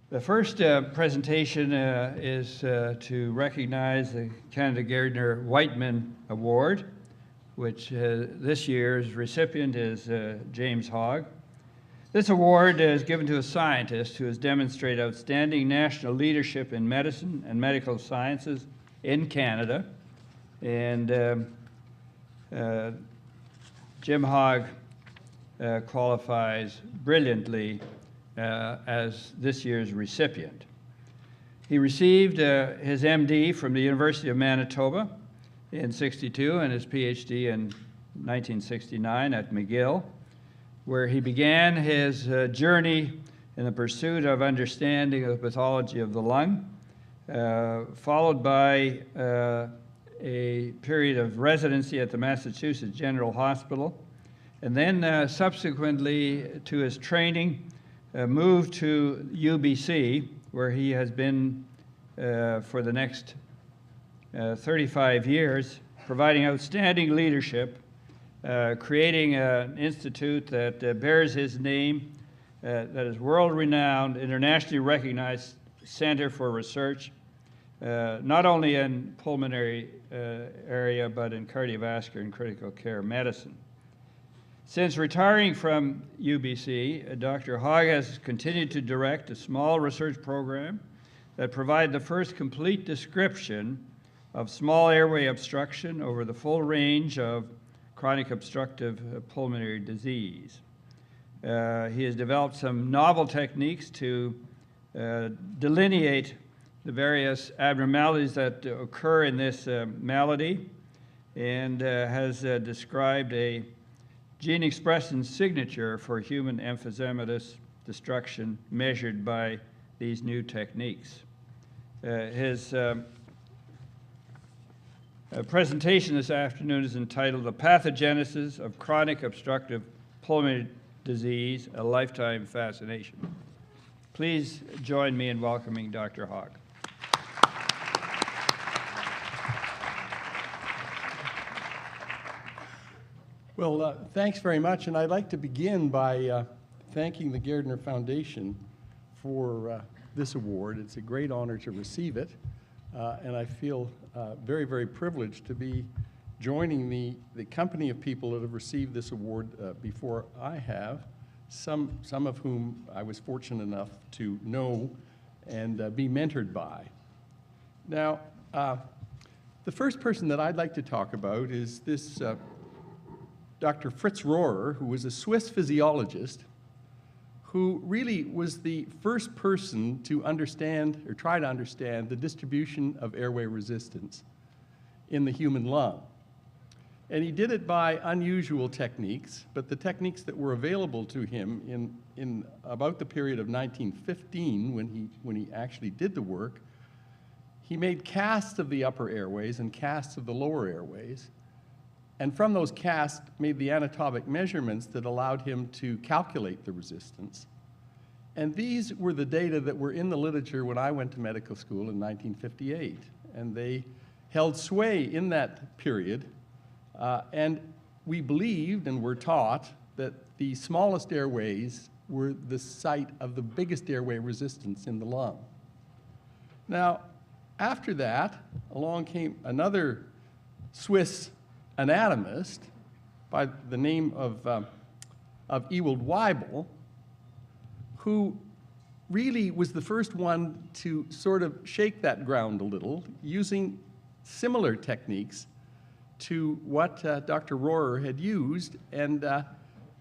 The first presentation is to recognize the Canada Gairdner Whiteman Award, which this year's recipient is James Hogg. This award is given to a scientist who has demonstrated outstanding national leadership in medicine and medical sciences in Canada. And Jim Hogg qualifies brilliantly as this year's recipient. He received his MD from the University of Manitoba in '62 and his PhD in 1969 at McGill, where he began his journey in the pursuit of understanding the pathology of the lung, followed by a period of residency at the Massachusetts General Hospital, and then subsequently to his training, moved to UBC, where he has been for the next 35 years, providing outstanding leadership, creating an institute that bears his name, that is world-renowned, internationally recognized center for research, not only in pulmonary area, but in cardiovascular and critical care medicine. Since retiring from UBC, Dr. Hogg has continued to direct a small research program that provides the first complete description of small airway obstruction over the full range of chronic obstructive pulmonary disease. He has developed some novel techniques to delineate the various abnormalities that occur in this malady, and has described a gene expression signature for human emphysematous destruction measured by these new techniques. His presentation this afternoon is entitled "The Pathogenesis of Chronic Obstructive Pulmonary Disease, a Lifetime Fascination." Please join me in welcoming Dr. Hogg. Well, thanks very much, and I'd like to begin by thanking the Gairdner Foundation for this award. It's a great honor to receive it, and I feel very, very privileged to be joining the company of people that have received this award before I have, some of whom I was fortunate enough to know and be mentored by. Now, the first person that I'd like to talk about is this Dr. Fritz Rohrer, who was a Swiss physiologist who really was the first person to understand, or try to understand, the distribution of airway resistance in the human lung. And he did it by unusual techniques, but the techniques that were available to him in about the period of 1915, when he actually did the work, he made casts of the upper airways and casts of the lower airways, and from those casts made the anatomic measurements that allowed him to calculate the resistance. And these were the data that were in the literature when I went to medical school in 1958. And they held sway in that period. And we believed and were taught that the smallest airways were the site of the biggest airway resistance in the lung. Now, after that, along came another Swiss anatomist by the name of Ewald Weibel, who really was the first one to sort of shake that ground a little, using similar techniques to what Dr. Rohrer had used. And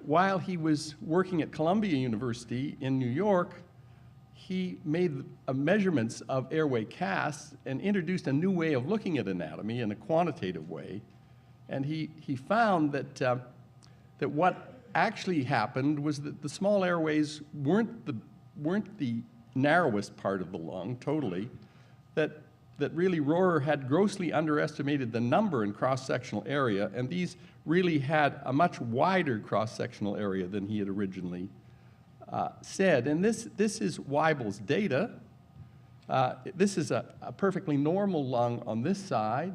while he was working at Columbia University in New York, he made measurements of airway casts and introduced a new way of looking at anatomy in a quantitative way. And he found that, that what actually happened was that the small airways weren't the narrowest part of the lung totally, that really Rohrer had grossly underestimated the number in cross-sectional area, and these really had a much wider cross-sectional area than he had originally said. And this is Weibel's data. This is a perfectly normal lung on this side.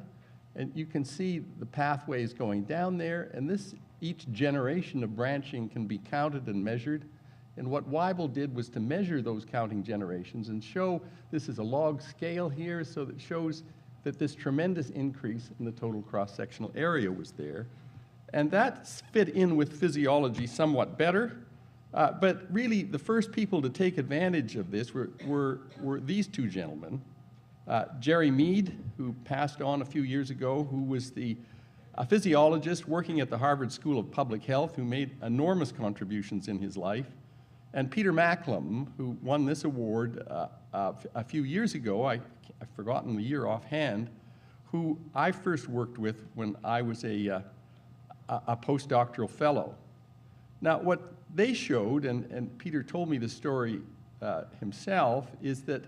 And you can see the pathways going down there, and each generation of branching can be counted and measured And what Weibel did was to measure those counting generations and show, this is a log scale here, so that shows that this tremendous increase in the total cross-sectional area was there. And that fit in with physiology somewhat better. But really, the first people to take advantage of this were these two gentlemen. Jerry Mead, who passed on a few years ago, who was a physiologist working at the Harvard School of Public Health, who made enormous contributions in his life, and Peter Macklem, who won this award a few years ago. I've forgotten the year offhand, who I first worked with when I was a postdoctoral fellow. Now, what they showed, and Peter told me the story himself, is that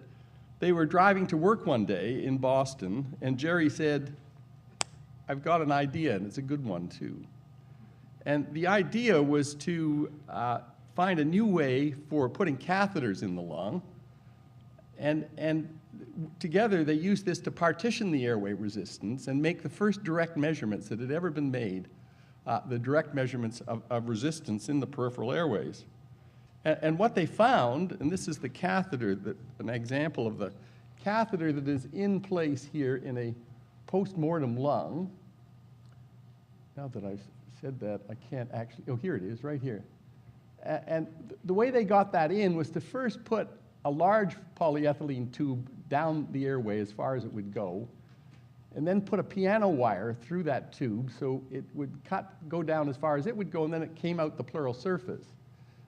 they were driving to work one day in Boston, and Jerry said, "I've got an idea, and it's a good one, too." And the idea was to find a new way for putting catheters in the lung, and together they used this to partition the airway resistance and make the first direct measurements that had ever been made, the direct measurements of resistance in the peripheral airways. And what they found, and this is the catheter, an example of the catheter that is in place here in a post-mortem lung. Now that I've said that, I can't actually, oh, here it is, right here. And the way they got that in was to first put a large polyethylene tube down the airway as far as it would go, and then put a piano wire through that tube so it would go down as far as it would go, and then it came out the pleural surface.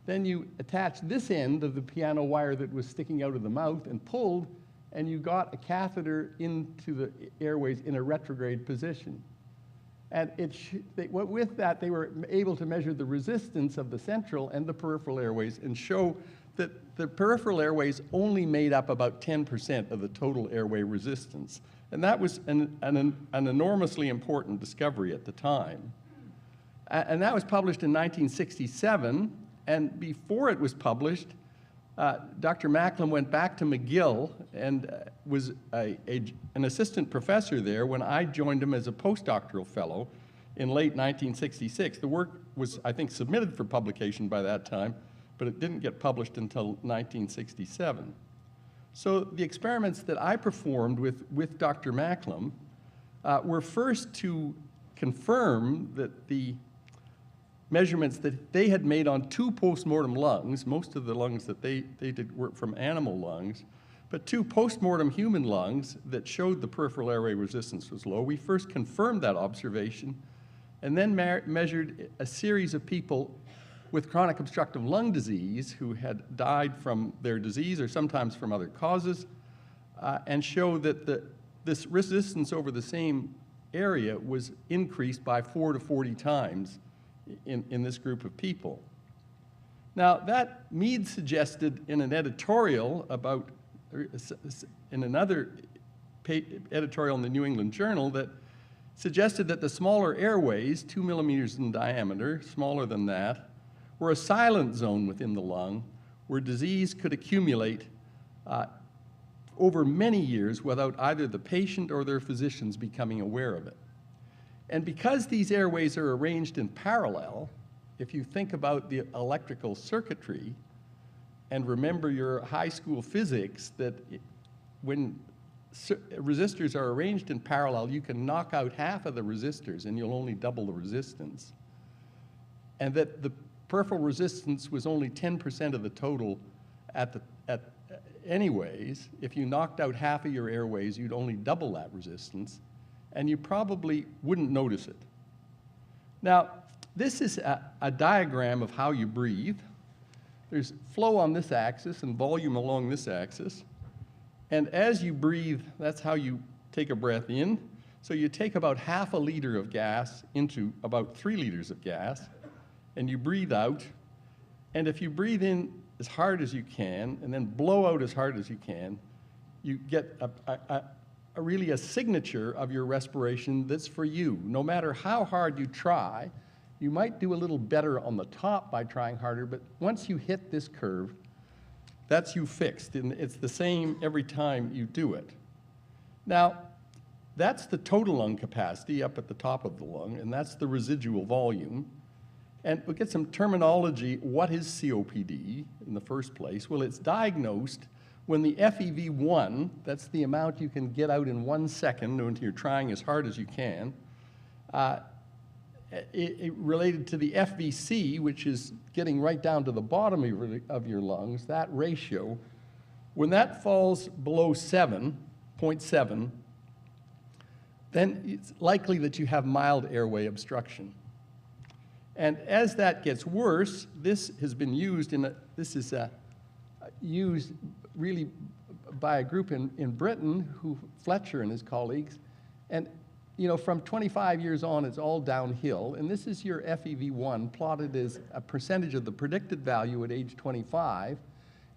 Then you attach this end of the piano wire that was sticking out of the mouth and pulled, and you got a catheter into the airways in a retrograde position. And with that, they were able to measure the resistance of the central and the peripheral airways and show that the peripheral airways only made up about 10% of the total airway resistance. And that was an enormously important discovery at the time. And that was published in 1967. And before it was published, Dr. Macklem went back to McGill and was an assistant professor there when I joined him as a postdoctoral fellow in late 1966. The work was, I think, submitted for publication by that time, but it didn't get published until 1967. So the experiments that I performed with Dr. Macklem were first to confirm that the measurements that they had made on 2 postmortem lungs, most of the lungs that they did were from animal lungs, but 2 postmortem human lungs that showed the peripheral airway resistance was low. We first confirmed that observation and then measured a series of people with chronic obstructive lung disease who had died from their disease or sometimes from other causes, and showed that this resistance over the same area was increased by 4 to 40 times in this group of people. Now, that Mead suggested in an editorial in another editorial in the New England Journal that suggested that the smaller airways, 2 millimeters in diameter, smaller than that, were a silent zone within the lung where disease could accumulate over many years without either the patient or their physicians becoming aware of it. And because these airways are arranged in parallel, if you think about the electrical circuitry and remember your high school physics, that when resistors are arranged in parallel, you can knock out half of the resistors and you'll only double the resistance. And that the peripheral resistance was only 10% of the total anyways. If you knocked out half of your airways, you'd only double that resistance, and you probably wouldn't notice it. Now, this is a diagram of how you breathe. There's flow on this axis and volume along this axis. And as you breathe, that's how you take a breath in. So you take about half a liter of gas into about 3 liters of gas, and you breathe out. And if you breathe in as hard as you can and then blow out as hard as you can, you get really a signature of your respiration that's for you. No matter how hard you try, you might do a little better on the top by trying harder, but once you hit this curve, that's you fixed, and it's the same every time you do it. Now, that's the total lung capacity up at the top of the lung, and that's the residual volume. And we'll get some terminology. What is COPD in the first place? Well, it's diagnosed when the FEV1, that's the amount you can get out in 1 second when you're trying as hard as you can, it related to the FVC, which is getting right down to the bottom of your lungs, that ratio, when that falls below 7.7, then it's likely that you have mild airway obstruction. And as that gets worse, this has been used used really by a group in Britain, Fletcher and his colleagues, and from 25 years on, it's all downhill, and this is your FEV1 plotted as a percentage of the predicted value at age 25,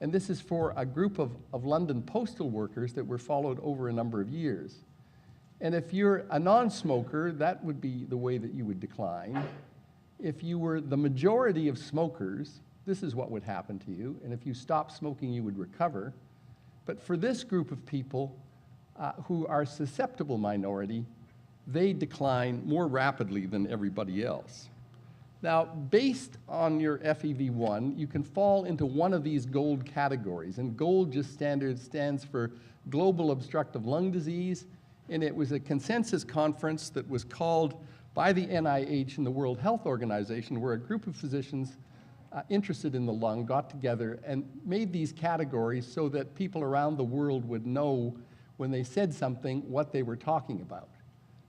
and this is for a group of London postal workers that were followed over a number of years. And if you're a non-smoker, that would be the way that you would decline. If you were the majority of smokers, this is what would happen to you, and if you stopped smoking, you would recover. But for this group of people who are susceptible minority, they decline more rapidly than everybody else. Now, based on your FEV1, you can fall into one of these GOLD categories, and GOLD just stands for Global Obstructive Lung Disease, and it was a consensus conference that was called by the NIH and the World Health Organization, where a group of physicians interested in the lung got together and made these categories so that people around the world would know when they said something what they were talking about.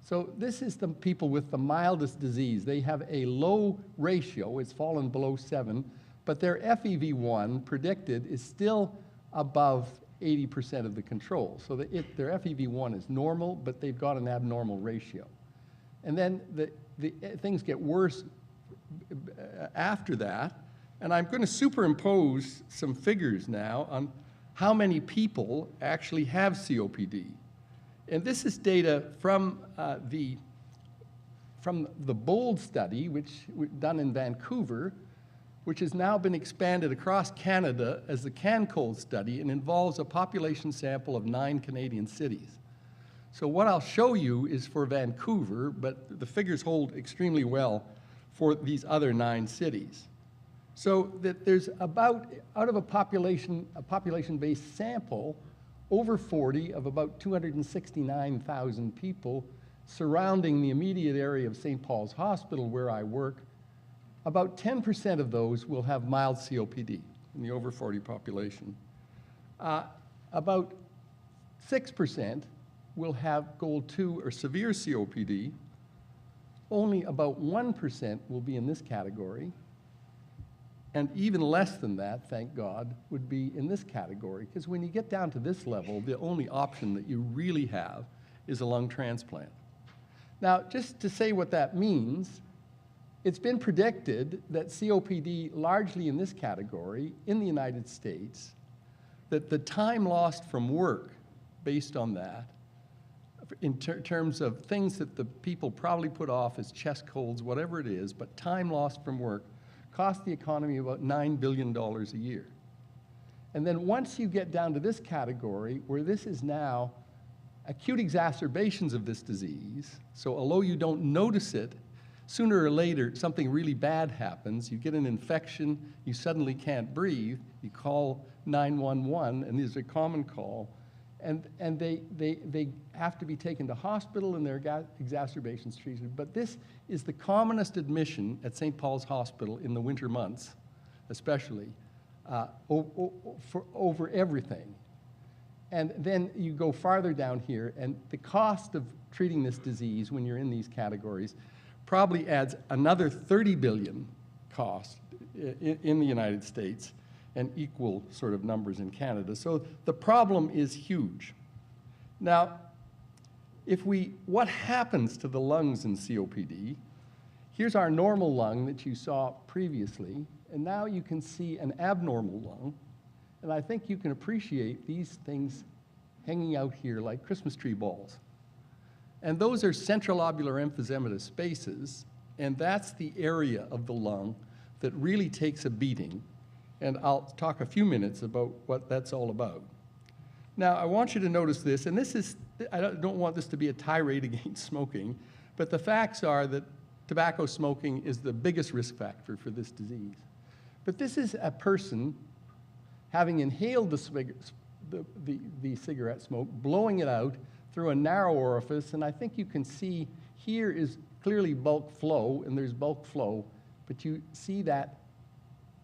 So this is the people with the mildest disease. They have a low ratio, it's fallen below 7, but their FEV1 predicted is still above 80% of the control. So their FEV1 is normal, but they've got an abnormal ratio. And then things get worse after that, and I'm going to superimpose some figures now on how many people actually have COPD. And this is data from the BOLD study, which was done in Vancouver, which has now been expanded across Canada as the CanCOLD study and involves a population sample of 9 Canadian cities. So what I'll show you is for Vancouver, but the figures hold extremely well for these other 9 cities. So that there's about, out of a population-based sample, over 40 of about 269,000 people surrounding the immediate area of St. Paul's Hospital where I work, about 10% of those will have mild COPD in the over 40 population. About 6% will have GOLD 2 or severe COPD. Only about 1% will be in this category. And even less than that, thank God, would be in this category. Because when you get down to this level, the only option that you really have is a lung transplant. Now, just to say what that means, it's been predicted that COPD, largely in this category, in the United States, that the time lost from work based on that, in terms of things that the people probably put off as chest colds, whatever it is, but time lost from work, cost the economy about $9 billion a year. And then once you get down to this category, where this is now acute exacerbations of this disease, so although you don't notice it, sooner or later something really bad happens, you get an infection, you suddenly can't breathe, you call 911, and this is a common call, and they have to be taken to hospital and their exacerbations treated. But this is the commonest admission at St. Paul's Hospital in the winter months, especially, over everything. And then you go farther down here, and the cost of treating this disease when you're in these categories probably adds another $30 billion cost in the United States, and equal sort of numbers in Canada. So the problem is huge. Now, what happens to the lungs in COPD? Here's our normal lung that you saw previously, and now you can see an abnormal lung, and I think you can appreciate these things hanging out here like Christmas tree balls. And those are centrilobular emphysematous spaces, and that's the area of the lung that really takes a beating. And I'll talk a few minutes about what that's all about. Now, I want you to notice this, and this is, I don't want this to be a tirade against smoking, but the facts are that tobacco smoking is the biggest risk factor for this disease. But this is a person having inhaled the cigarette smoke, blowing it out through a narrow orifice, and I think you can see here is clearly bulk flow, and there's bulk flow, but you see that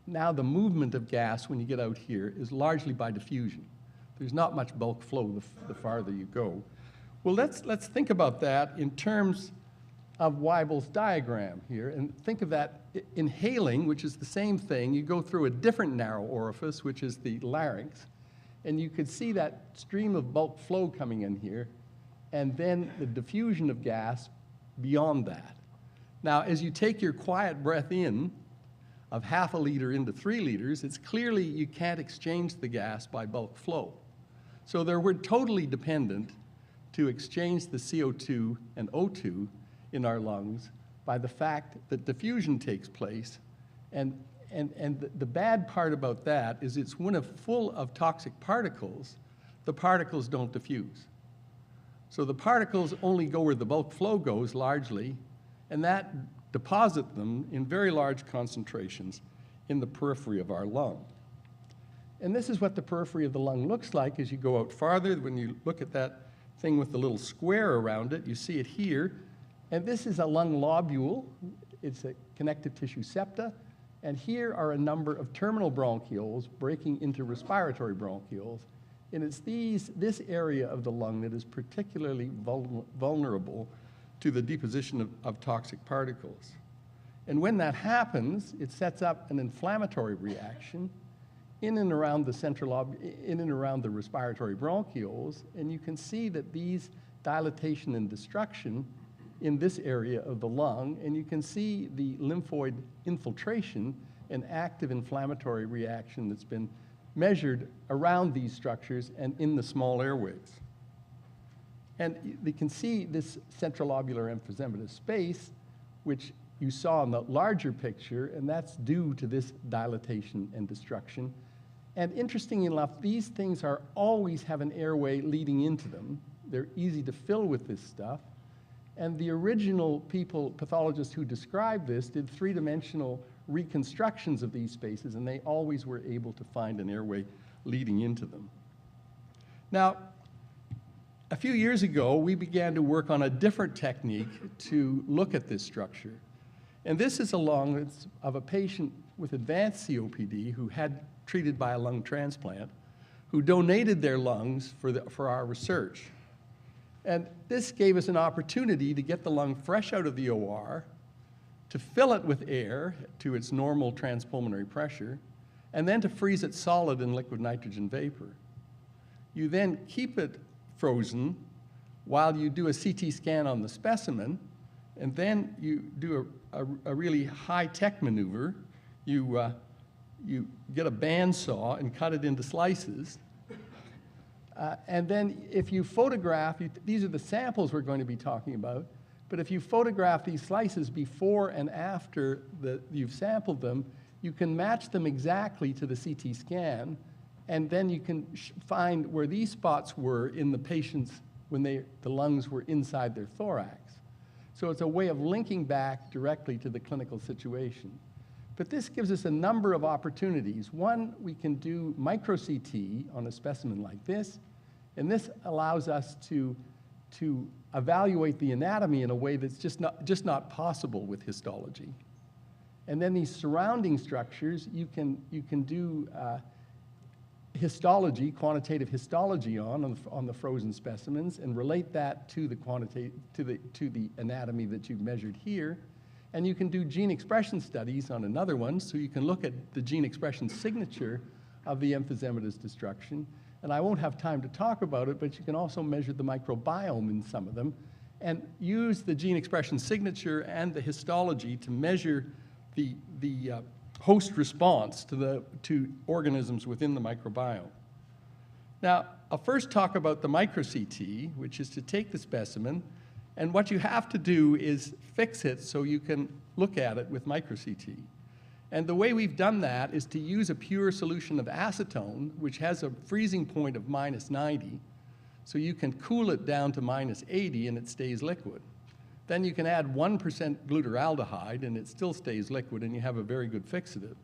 now the movement of gas when you get out here is largely by diffusion. There's not much bulk flow the farther you go. Well, let's think about that in terms of Weibel's diagram here, and think of that inhaling, which is the same thing. You go through a different narrow orifice, which is the larynx, and you could see that stream of bulk flow coming in here, and then the diffusion of gas beyond that. Now, as you take your quiet breath in of half a liter into 3 liters, it's clearly you can't exchange the gas by bulk flow. So we're totally dependent to exchange the CO2 and O2 in our lungs by the fact that diffusion takes place. And the bad part about that is it's when it's full of toxic particles, the particles don't diffuse. So the particles only go where the bulk flow goes largely, and that deposit them in very large concentrations in the periphery of our lung. And this is what the periphery of the lung looks like as you go out farther. When you look at that thing with the little square around it, you see it here. And this is a lung lobule. It's a connective tissue septa. And here are a number of terminal bronchioles breaking into respiratory bronchioles. And it's this area of the lung that is particularly vulnerable to the deposition of toxic particles. And when that happens, it sets up an inflammatory reaction in and around the respiratory bronchioles, and you can see that these dilatation and destruction in this area of the lung, and you can see the lymphoid infiltration and active inflammatory reaction that's been measured around these structures and in the small airways. And you can see this centrilobular emphysematous space, which you saw in the larger picture, and that's due to this dilatation and destruction. And interestingly enough, these things always have an airway leading into them. They're easy to fill with this stuff. And the original pathologists who described this did 3-dimensional reconstructions of these spaces, and they always were able to find an airway leading into them. Now, a few years ago, we began to work on a different technique to look at this structure. And this is a lung of a patient with advanced COPD who had treated by a lung transplant, who donated their lungs for our research. And this gave us an opportunity to get the lung fresh out of the OR, to fill it with air to its normal transpulmonary pressure, and then to freeze it solid in liquid nitrogen vapor. You then keep it frozen while you do a CT scan on the specimen, and then you do a really high-tech maneuver. You get a bandsaw and cut it into slices. And then if you photograph, these are the samples we're going to be talking about, but if you photograph these slices before and after you've sampled them, you can match them exactly to the CT scan, and then you can find where these spots were in the patients when the lungs were inside their thorax. So it's a way of linking back directly to the clinical situation. But this gives us a number of opportunities. One, we can do micro-CT on a specimen like this, and this allows us to evaluate the anatomy in a way that's just not possible with histology. And then these surrounding structures, you can do histology, quantitative histology on the frozen specimens, and relate that to the anatomy that you've measured here. And you can do gene expression studies on another one, so you can look at the gene expression signature of the emphysematous destruction. And I won't have time to talk about it, but you can also measure the microbiome in some of them and use the gene expression signature and the histology to measure the host response to organisms within the microbiome. Now, I'll first talk about the micro-CT, which is to take the specimen, and what you have to do is fix it so you can look at it with micro-CT. And the way we've done that is to use a pure solution of acetone, which has a freezing point of -90, so you can cool it down to -80 and it stays liquid. Then you can add 1% glutaraldehyde, and it still stays liquid, and you have a very good fixative.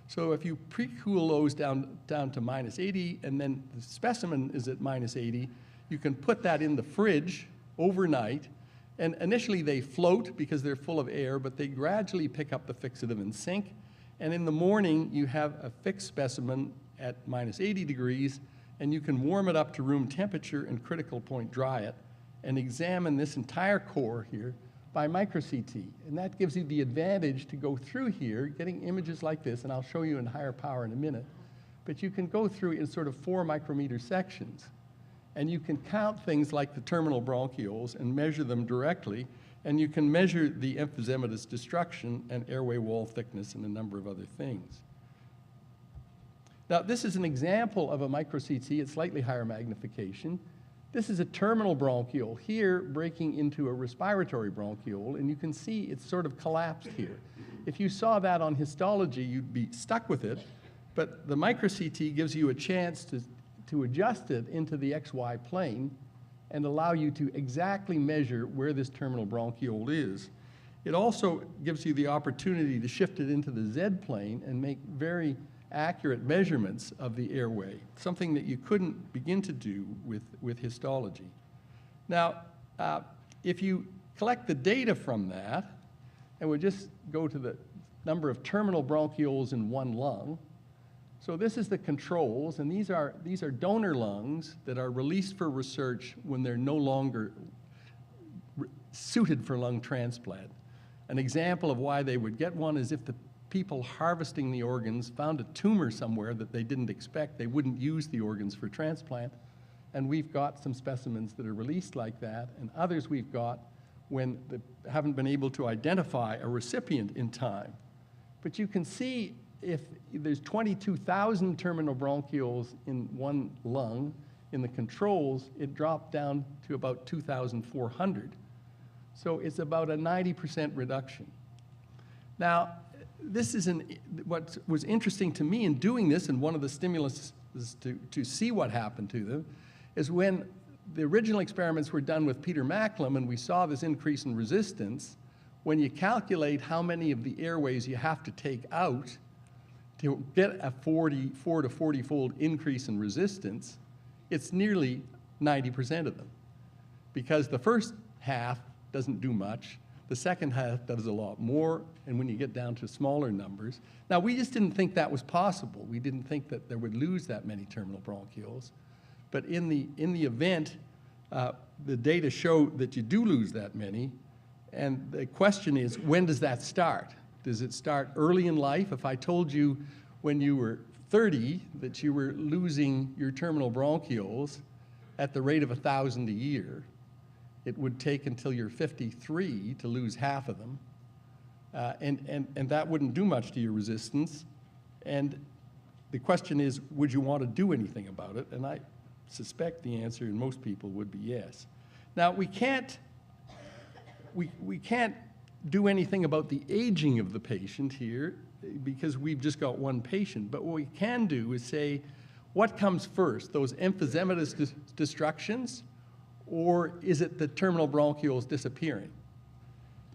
So if you pre-cool those down to minus 80, and then the specimen is at minus 80, you can put that in the fridge overnight, and initially they float because they're full of air, but they gradually pick up the fixative and sink. And in the morning, you have a fixed specimen at minus 80 degrees, and you can warm it up to room temperature and critical point dry it, and examine this entire core here by micro-CT. And that gives you the advantage to go through here, getting images like this, and I'll show you in higher power in a minute. But you can go through in sort of 4 micrometer sections. And you can count things like the terminal bronchioles and measure them directly, and you can measure the emphysematous destruction and airway wall thickness and a number of other things. Now, this is an example of a micro-CT at slightly higher magnification. This is a terminal bronchiole here breaking into a respiratory bronchiole, and you can see it's sort of collapsed here. If you saw that on histology, you'd be stuck with it, but the micro-CT gives you a chance to adjust it into the XY plane and allow you to exactly measure where this terminal bronchiole is. It also gives you the opportunity to shift it into the Z plane and make very accurate measurements of the airway, something that you couldn't begin to do with histology. Now, if you collect the data from that, and we'll just go to the number of terminal bronchioles in one lung. So this is the controls, and these are donor lungs that are released for research when they're no longer suited for lung transplant. An example of why they would get one is if the people harvesting the organs found a tumor somewhere that they didn't expect, they wouldn't use the organs for transplant. And we've got some specimens that are released like that, and others we've got when they haven't been able to identify a recipient in time. But you can see if there's 22,000 terminal bronchioles in one lung, in the controls, it dropped down to about 2,400. So it's about a 90% reduction. Now, this is what was interesting to me in doing this, and one of the stimulus to see what happened to them, is when the original experiments were done with Peter Macklem and we saw this increase in resistance, when you calculate how many of the airways you have to take out to get a 4 to 40-fold increase in resistance, it's nearly 90% of them. Because the first half doesn't do much, the second half does a lot more, and when you get down to smaller numbers. Now, we just didn't think that was possible. We didn't think that there would lose that many terminal bronchioles. But in the event, the data show that you do lose that many, and the question is, when does that start? Does it start early in life? If I told you when you were 30 that you were losing your terminal bronchioles at the rate of 1,000 a year, it would take until you're 53 to lose half of them. And that wouldn't do much to your resistance. And the question is, would you want to do anything about it? And I suspect the answer in most people would be yes. Now, we can't do anything about the aging of the patient here because we've just got one patient. But what we can do is say, what comes first, those emphysematous destructions, or is it the terminal bronchioles disappearing?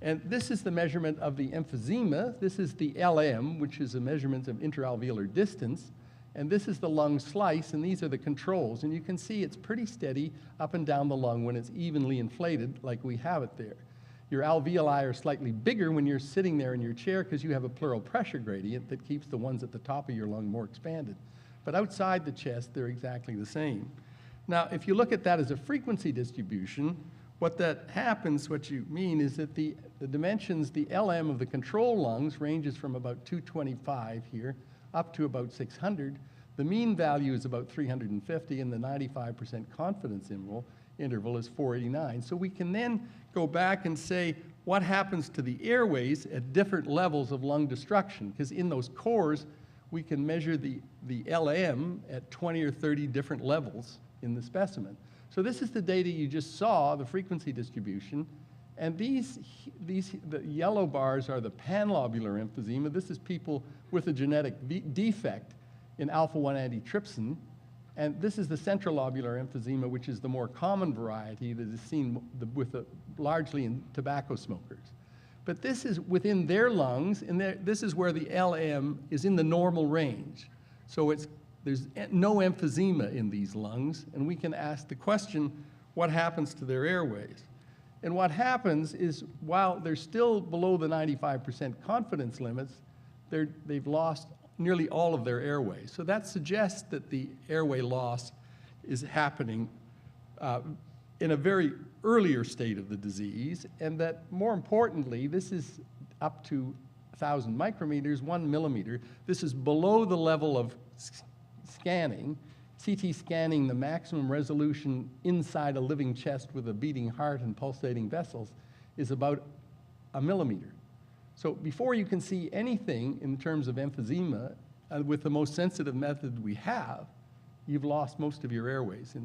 And this is the measurement of the emphysema. This is the LM, which is a measurement of interalveolar distance. And this is the lung slice, and these are the controls. And you can see it's pretty steady up and down the lung when it's evenly inflated, like we have it there. Your alveoli are slightly bigger when you're sitting there in your chair because you have a pleural pressure gradient that keeps the ones at the top of your lung more expanded. But outside the chest, they're exactly the same. Now, if you look at that as a frequency distribution, what that happens, what you mean is that the dimensions, the LM of the control lungs ranges from about 225 here up to about 600. The mean value is about 350, and the 95% confidence interval is 489. So we can then go back and say, what happens to the airways at different levels of lung destruction? Because in those cores, we can measure the LM at 20 or 30 different levels in the specimen. So this is the data you just saw, the frequency distribution. And the yellow bars are the panlobular emphysema. This is people with a genetic defect in alpha-1 antitrypsin. And this is the central lobular emphysema, which is the more common variety that is seen largely in tobacco smokers. But this is within their lungs, and this is where the LM is in the normal range. So there's no emphysema in these lungs, and we can ask the question, what happens to their airways? And what happens is, while they're still below the 95% confidence limits, they've lost nearly all of their airways. So that suggests that the airway loss is happening in a very earlier state of the disease, and that more importantly, this is up to 1,000 micrometers, 1 millimeter. This is below the level of scanning, CT scanning, the maximum resolution inside a living chest with a beating heart and pulsating vessels is about 1 millimeter. So before you can see anything in terms of emphysema, with the most sensitive method we have, you've lost most of your airways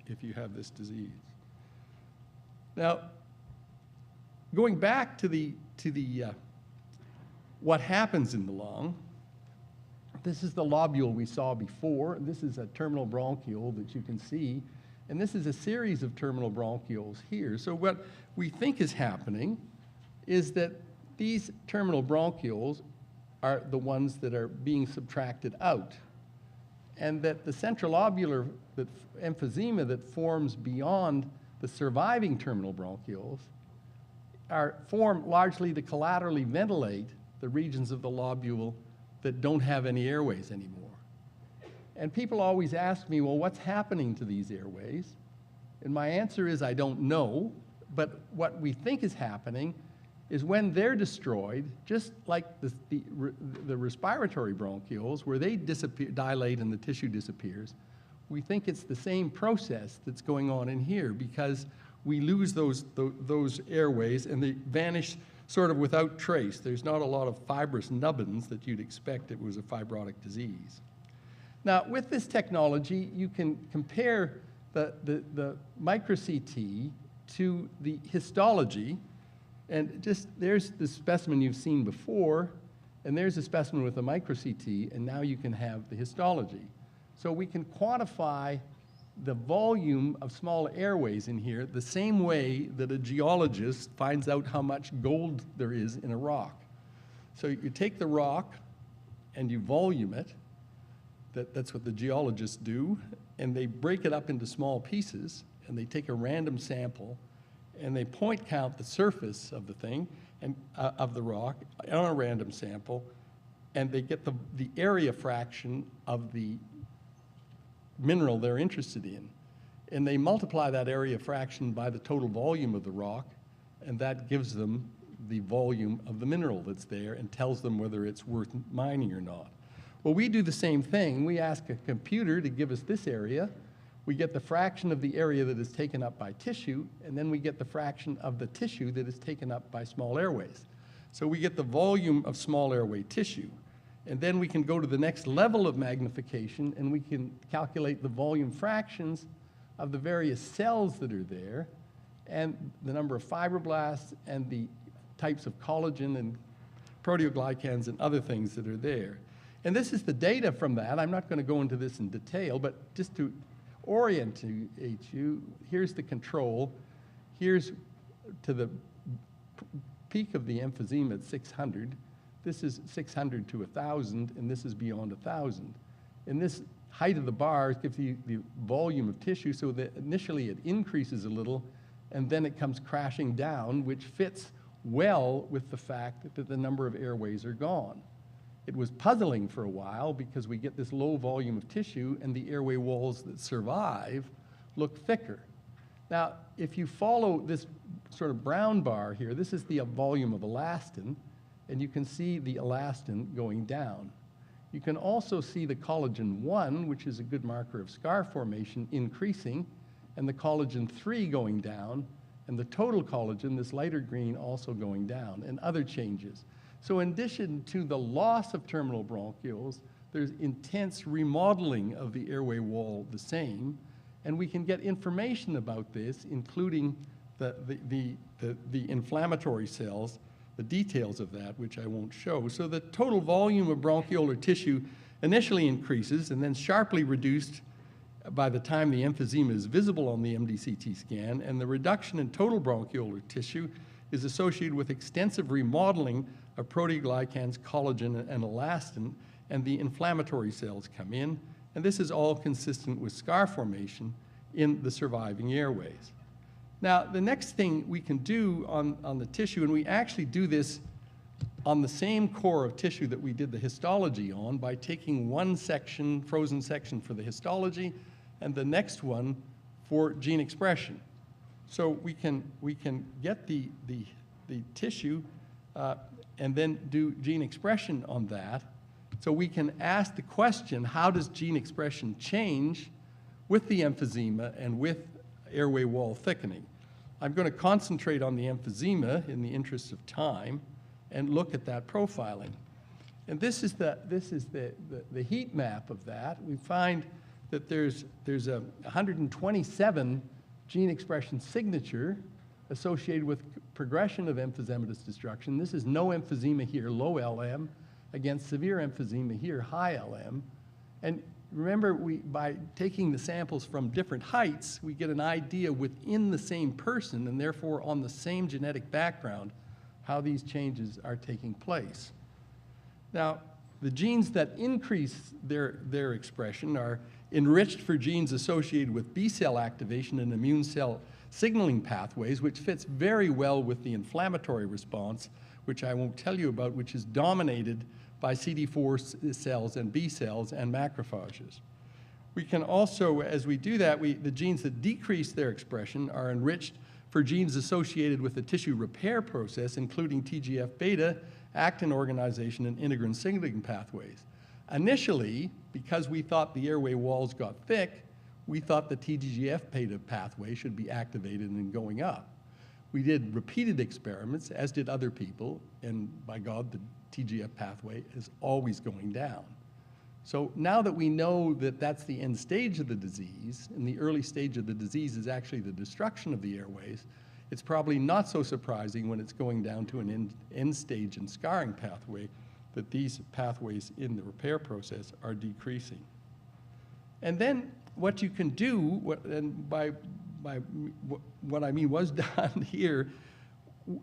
if you have this disease. Now, going back to what happens in the lung, this is the lobule we saw before. This is a terminal bronchiole that you can see, and this is a series of terminal bronchioles here. So what we think is happening is that these terminal bronchioles are the ones that are being subtracted out, and that the central lobular emphysema that forms beyond the surviving terminal bronchioles form largely to collaterally ventilate the regions of the lobule that don't have any airways anymore. And people always ask me, well, what's happening to these airways? And my answer is, I don't know, but what we think is happening is when they're destroyed, just like the respiratory bronchioles, where they dilate and the tissue disappears, we think it's the same process that's going on in here, because we lose those airways and they vanish sort of without trace. There's not a lot of fibrous nubbins that you'd expect if it was a fibrotic disease. Now, with this technology, you can compare the micro-CT to the histology. And just there's the specimen you've seen before, and there's a specimen with a micro-CT, and now you can have the histology. So we can quantify the volume of small airways in here the same way that a geologist finds out how much gold there is in a rock. So you take the rock and you volume it. That's what the geologists do, and they break it up into small pieces, and they take a random sample, and they point count the surface of the thing, and of the rock on a random sample, and they get the area fraction of the mineral they're interested in. And they multiply that area fraction by the total volume of the rock, and that gives them the volume of the mineral that's there and tells them whether it's worth mining or not. Well, we do the same thing. We ask a computer to give us this area. We get the fraction of the area that is taken up by tissue, and then we get the fraction of the tissue that is taken up by small airways. So we get the volume of small airway tissue. And then we can go to the next level of magnification, and we can calculate the volume fractions of the various cells that are there, and the number of fibroblasts, and the types of collagen and proteoglycans and other things that are there. And this is the data from that. I'm not going to go into this in detail, but just to orientate you, here's the control. Here's to the peak of the emphysema at 600. This is 600 to 1,000, and this is beyond 1,000. And this height of the bars gives you the volume of tissue, so that initially it increases a little, and then it comes crashing down, which fits well with the fact that the number of airways are gone. It was puzzling for a while because we get this low volume of tissue, and the airway walls that survive look thicker. Now, if you follow this sort of brown bar here, this is the volume of elastin, and you can see the elastin going down. You can also see the collagen 1, which is a good marker of scar formation, increasing, and the collagen 3 going down, and the total collagen, this lighter green, also going down, and other changes. So in addition to the loss of terminal bronchioles, there's intense remodeling of the airway wall the same, and we can get information about this, including the inflammatory cells, the details of that, which I won't show. So the total volume of bronchiolar tissue initially increases and then sharply reduced by the time the emphysema is visible on the MDCT scan, and the reduction in total bronchiolar tissue is associated with extensive remodeling of proteoglycans, collagen, and elastin, and the inflammatory cells come in, and this is all consistent with scar formation in the surviving airways. Now, the next thing we can do on the tissue, and we actually do this on the same core of tissue that we did the histology on by taking one section, frozen section for the histology, and the next one for gene expression. So we can get the tissue and then do gene expression on that. So we can ask the question, how does gene expression change with the emphysema and with airway wall thickening? I'm going to concentrate on the emphysema in the interest of time and look at that profiling. And this is the heat map of that. We find that there's a 127 gene expression signature associated with progression of emphysematous destruction. This is no emphysema here, low LM, against severe emphysema here, high LM. And remember, by taking the samples from different heights, we get an idea within the same person, and therefore on the same genetic background, how these changes are taking place. Now, the genes that increase their expression are enriched for genes associated with B-cell activation and immune cell signaling pathways, which fits very well with the inflammatory response, which I won't tell you about, which is dominated by CD4 cells and B cells and macrophages. We can also, as we do that, the genes that decrease their expression are enriched for genes associated with the tissue repair process, including TGF-beta, actin organization, and integrin signaling pathways. Initially, because we thought the airway walls got thick, we thought the TGF-beta pathway should be activated and going up. We did repeated experiments, as did other people, and by God, the TGF pathway is always going down. So now that we know that that's the end stage of the disease, and the early stage of the disease is actually the destruction of the airways, it's probably not so surprising when it's going down to an end stage and scarring pathway that these pathways in the repair process are decreasing. And then what you can do, and by what I mean was done here,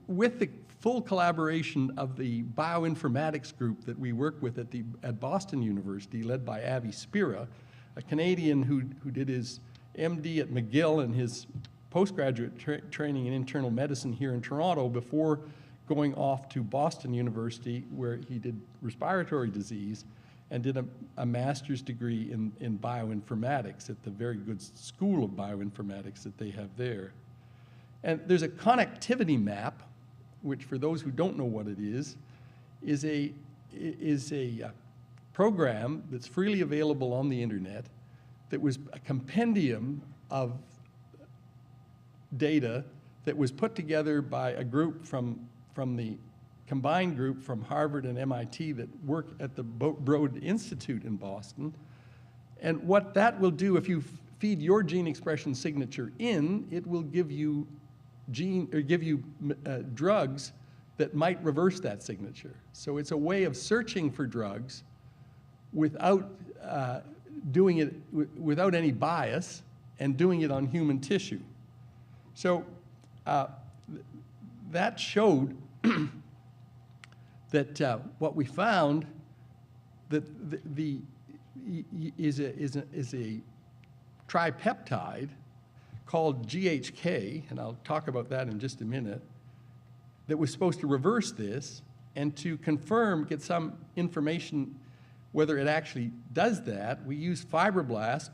with the full collaboration of the bioinformatics group that we work with at Boston University, led by Avi Spira, a Canadian who did his MD at McGill and his postgraduate training in internal medicine here in Toronto before going off to Boston University, where he did respiratory disease and did a master's degree in bioinformatics at the very good school of bioinformatics that they have there. And there's a connectivity map, which for those who don't know what it is a program that's freely available on the internet that was a compendium of data that was put together by a group from the combined group from Harvard and MIT that work at the Broad Institute in Boston. And what that will do, if you feed your gene expression signature in, it will give you drugs that might reverse that signature. So it's a way of searching for drugs without doing it without any bias and doing it on human tissue. So that showed that what we found that is a tripeptide called GHK, and I'll talk about that in just a minute, that was supposed to reverse this and to confirm, get some information whether it actually does that. We used fibroblasts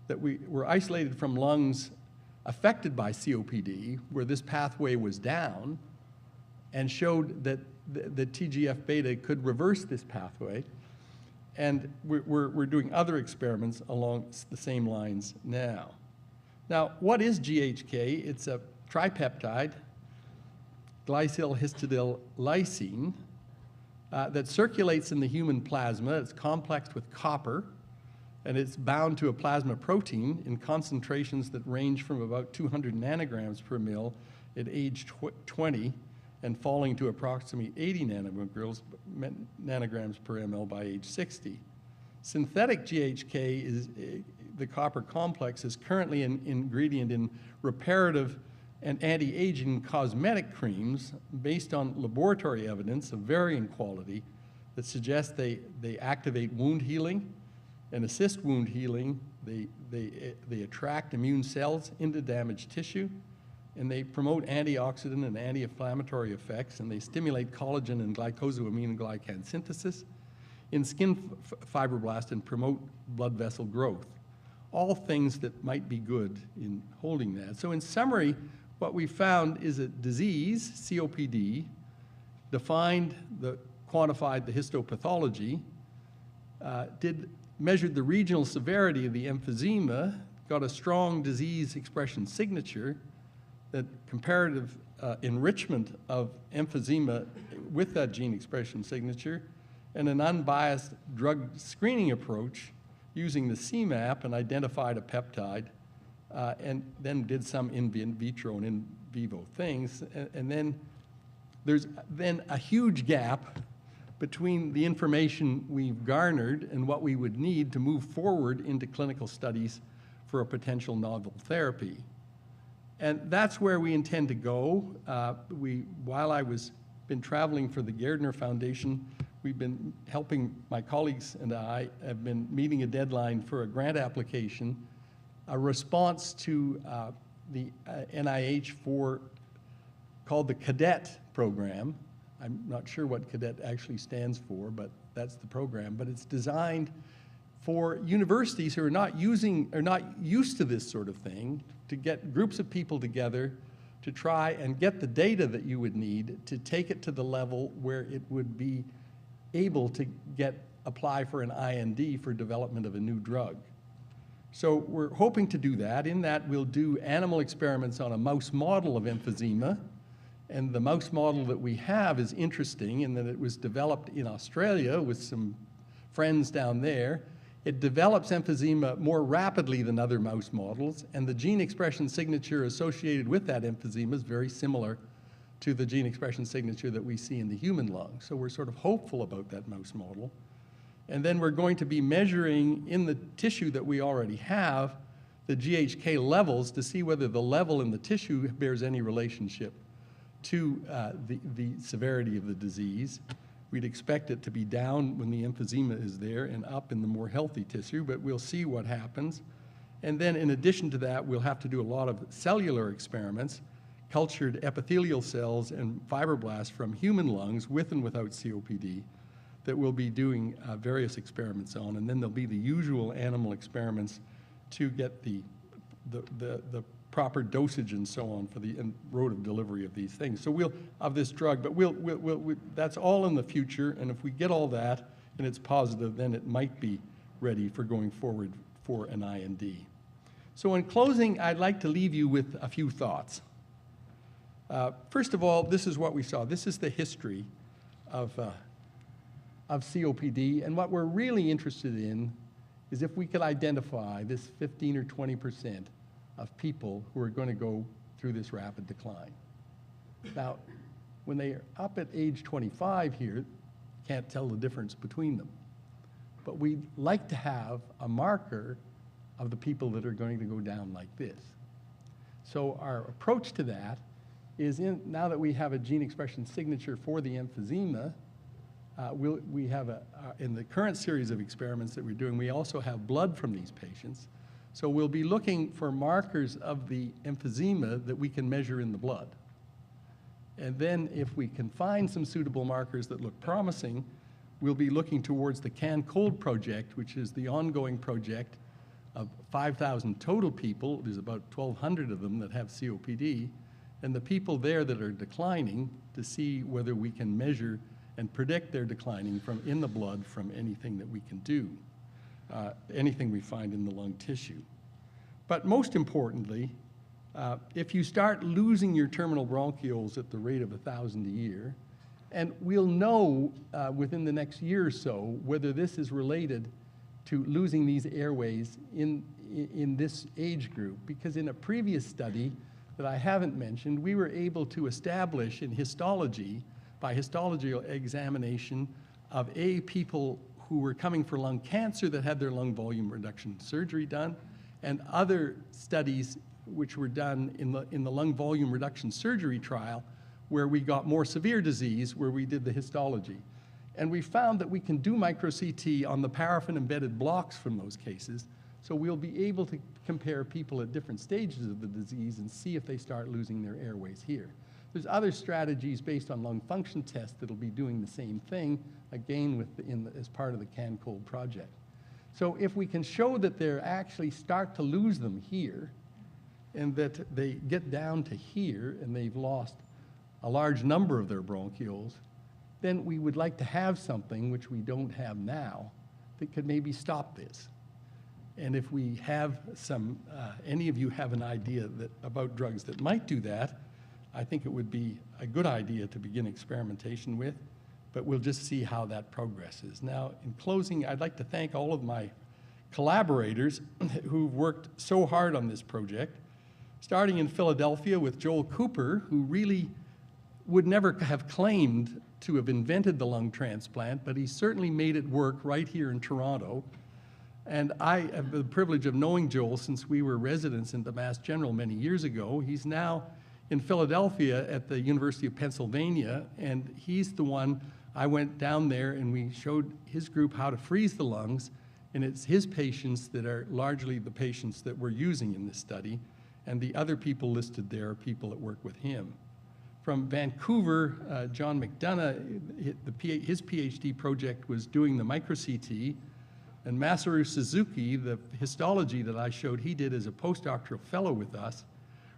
that were isolated from lungs affected by COPD, where this pathway was down, and showed that the TGF-beta could reverse this pathway. And we're doing other experiments along the same lines now. Now, what is GHK? It's a tripeptide, glycyl histidyl lysine, that circulates in the human plasma. It's complexed with copper, and it's bound to a plasma protein in concentrations that range from about 200 nanograms per mil at age 20 and falling to approximately 80 nanograms per ml by age 60. Synthetic GHK the copper complex is currently an ingredient in reparative and anti-aging cosmetic creams based on laboratory evidence of varying quality that suggests they activate wound healing and assist wound healing. They attract immune cells into damaged tissue, and they promote antioxidant and anti-inflammatory effects, and they stimulate collagen and glycosamine synthesis in skin fibroblast and promote blood vessel growth. All things that might be good in holding that. So in summary, what we found is a disease, COPD, quantified the histopathology, measured the regional severity of the emphysema, got a strong disease expression signature, that comparative enrichment of emphysema with that gene expression signature, and an unbiased drug screening approach using the CMAP and identified a peptide, and then did some in vitro and in vivo things. And then there's then a huge gap between the information we've garnered and what we would need to move forward into clinical studies for a potential novel therapy. And that's where we intend to go. While I was been traveling for the Gairdner Foundation, we've been helping, my colleagues and I have been meeting a deadline for a grant application, a response to the NIH called the CADET program. I'm not sure what CADET actually stands for, but that's the program. But it's designed for universities who are not used to this sort of thing, to get groups of people together to try and get the data that you would need to take it to the level where it would be able to apply for an IND for development of a new drug. So we're hoping to do that. In that, we'll do animal experiments on a mouse model of emphysema. And the mouse model that we have is interesting in that it was developed in Australia with some friends down there. It develops emphysema more rapidly than other mouse models, and the gene expression signature associated with that emphysema is very similar to the gene expression signature that we see in the human lung. So we're sort of hopeful about that mouse model. And then we're going to be measuring in the tissue that we already have the GHK levels to see whether the level in the tissue bears any relationship to the severity of the disease. We'd expect it to be down when the emphysema is there and up in the more healthy tissue, but we'll see what happens. And then in addition to that, we'll have to do a lot of cellular experiments, cultured epithelial cells and fibroblasts from human lungs with and without COPD that we'll be doing various experiments on. And then there'll be the usual animal experiments to get the proper dosage and so on for the road of delivery of these things. So of this drug, but that's all in the future, and if we get all that and it's positive, then it might be ready for going forward for an IND. So in closing, I'd like to leave you with a few thoughts. First of all, this is what we saw. This is the history of COPD, and what we're really interested in is if we could identify this 15 or 20% of people who are going to go through this rapid decline. Now, when they are up at age 25 here, can't tell the difference between them. But we'd like to have a marker of the people that are going to go down like this. So our approach to that is now that we have a gene expression signature for the emphysema, we have in the current series of experiments that we're doing, we also have blood from these patients. So we'll be looking for markers of the emphysema that we can measure in the blood. And then if we can find some suitable markers that look promising, we'll be looking towards the CAN-COLD project, which is the ongoing project of 5,000 total people. There's about 1,200 of them that have COPD. And the people there that are declining, to see whether we can measure and predict their declining from in the blood from anything that we can do. Anything we find in the lung tissue. But most importantly, if you start losing your terminal bronchioles at the rate of 1,000 a year, and we'll know within the next year or so whether this is related to losing these airways in this age group, because in a previous study that I haven't mentioned, we were able to establish in histology, by histological examination of people who were coming for lung cancer that had their lung volume reduction surgery done, and other studies which were done in the lung volume reduction surgery trial where we got more severe disease, where we did the histology. And we found that we can do micro-CT on the paraffin-embedded blocks from those cases, so we'll be able to compare people at different stages of the disease and see if they start losing their airways here. There's other strategies based on lung function tests that'll be doing the same thing, again as part of the CAN-COLD project. So if we can show that they actually start to lose them here, and that they get down to here and they've lost a large number of their bronchioles, then we would like to have something, which we don't have now, that could maybe stop this. And if we have any of you have an idea about drugs that might do that, I think it would be a good idea to begin experimentation with, but we'll just see how that progresses. Now, in closing, I'd like to thank all of my collaborators who've worked so hard on this project, starting in Philadelphia with Joel Cooper, who really would never have claimed to have invented the lung transplant, but he certainly made it work right here in Toronto. And I have the privilege of knowing Joel since we were residents in the Mass General many years ago. He's now in Philadelphia at the University of Pennsylvania, and he's the one, I went down there and we showed his group how to freeze the lungs, and it's his patients that are largely the patients that we're using in this study, and the other people listed there are people that work with him. From Vancouver, John McDonough, his PhD project was doing the micro-CT, and Masaru Suzuki, the histology that I showed, he did as a postdoctoral fellow with us.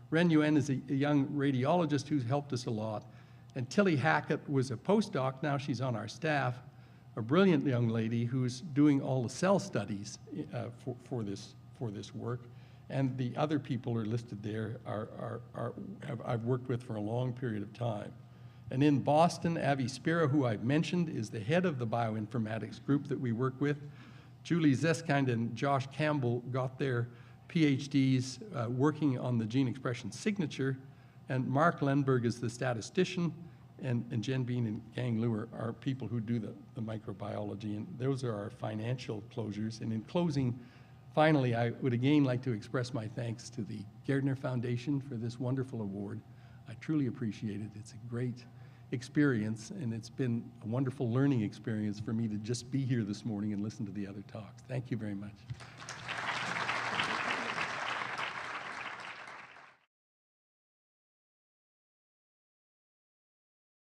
Ren Yuen is a young radiologist who's helped us a lot. And Tilly Hackett was a postdoc, now she's on our staff, a brilliant young lady who's doing all the cell studies for this work. And the other people are listed there I've worked with for a long period of time. And in Boston, Avi Spira, who I've mentioned, is the head of the bioinformatics group that we work with. Julie Zeskind and Josh Campbell got their PhDs working on the gene expression signature, and Mark Lenberg is the statistician, and Jen Bean and Gang Liu are people who do the microbiology, and those are our financial closures. And in closing, finally, I would again like to express my thanks to the Gairdner Foundation for this wonderful award. I truly appreciate it. It's a great experience, and it's been a wonderful learning experience for me to just be here this morning and listen to the other talks. Thank you very much.